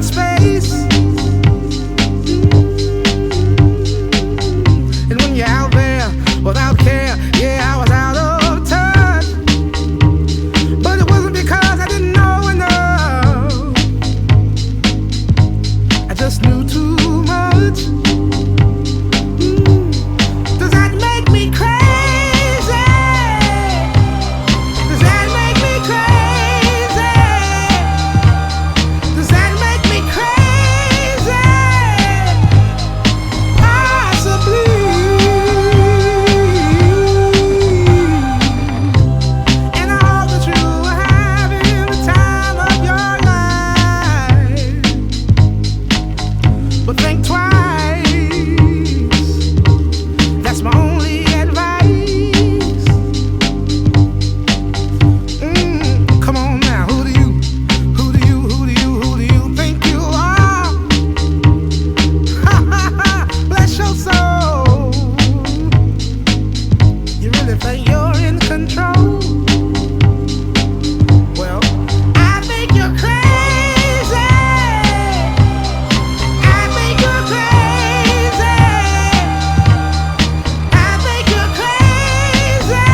much space. And when you're out there without care, yeah, I was out of touch. But it wasn't because I didn't know enough. I just knew too much. Does that make me crazy? Does that make me crazy? Does that make me crazy? Possibly. And I hope that you are having the time of your life. But think twice. That's my only advice. Come on now, who do you think you are? Bless your soul. You really think you're in control? Well, I think you're crazy. I think you're crazy. I think you're crazy,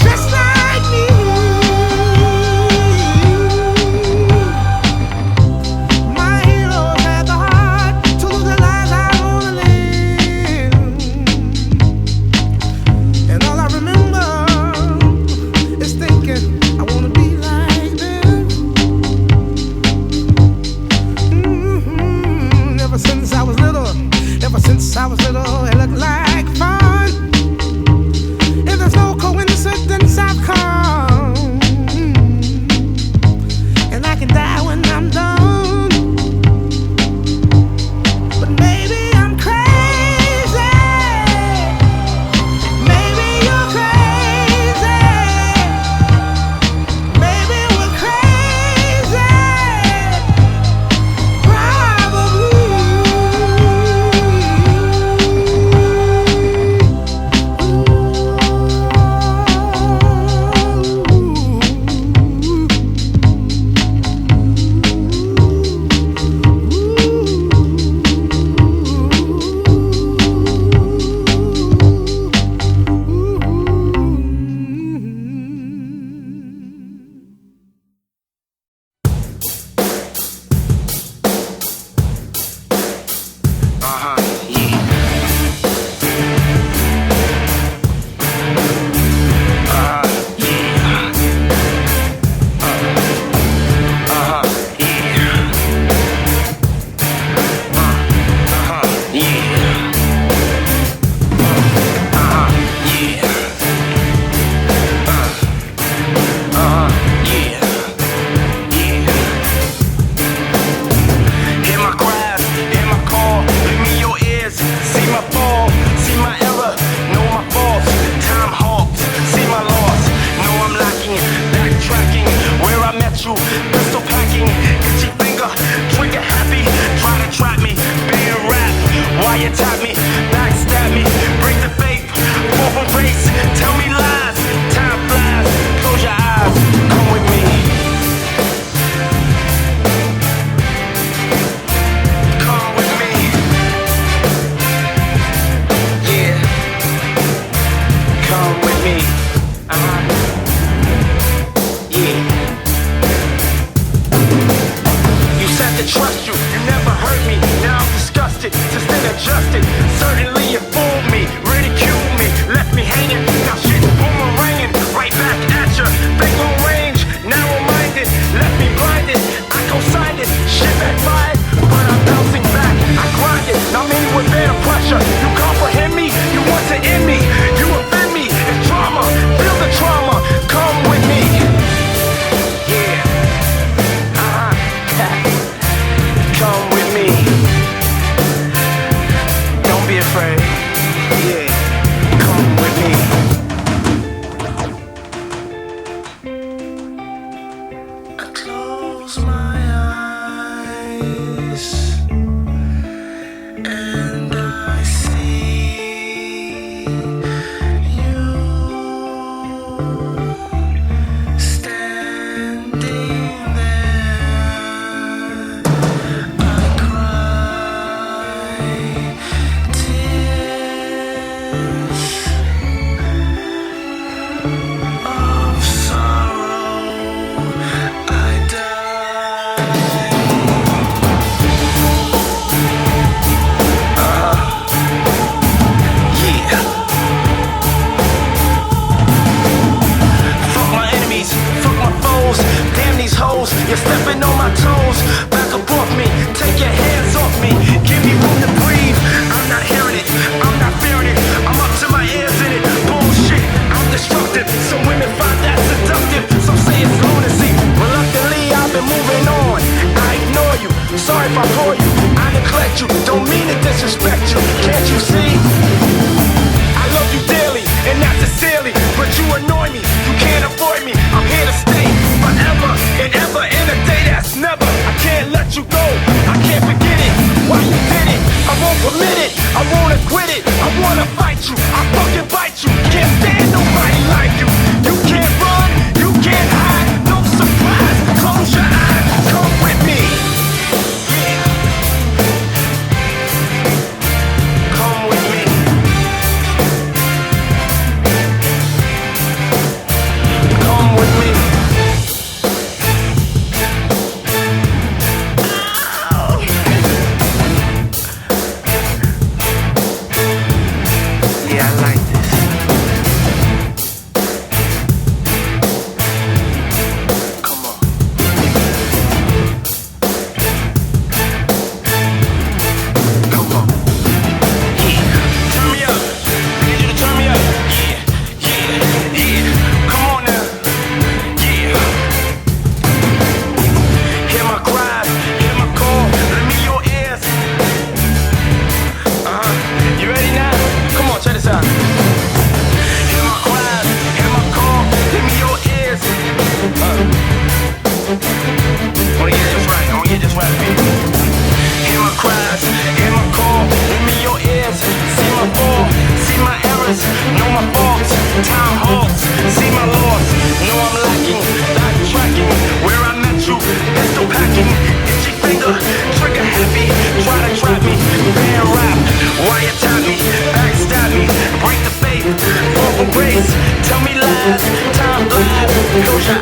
just like me. My heroes had the heart to lose the lives I wanna live, and all I remember is thinking I wanna be like them. Ever since I was little, it looked like fun. If there's no coincidence, I've come, and I can die when I'm done. But maybe I'm crazy. Maybe you're crazy. Maybe we're crazy. Probably. Come with me. Don't be afraid. Sorry if I bore you, I neglect you. Don't mean to disrespect you, can't you see? I love you dearly, and not sincerely, but you annoy me, you can't avoid me. I'm here to stay forever and ever, in a day that's never. I can't let you go, I can't forget it. Why you did it? I won't permit it, I won't quit it. I wanna fight you, I fucking bite you. Can't stand nobody like you. You can't run, you can't hide. No surprise, close your eyes, come with me. Yeah, come with me. Come with me. Yeah, I like this. Come on. Come on. Yeah. Turn me up. I need you to turn me up. Yeah. Yeah. Yeah. Come on now. Yeah. Hear my cries, hear my call. Let me your ears. You ready now? Come on, check this out. Hear my cries, hear my call, give me your ears. Wanna get this right, I wanna get this right, baby. Hear my cries, hear my call, give me your ears. See my fall, see my errors, know my faults. Time halts, see my loss, know I'm lacking, backtracking. Where I met you, pistol packing, itchy finger, trigger happy. Try to trap me, bad rap, wiretap me, backstab me, break the faith, fall from grace. Tell me lies, time flies, close your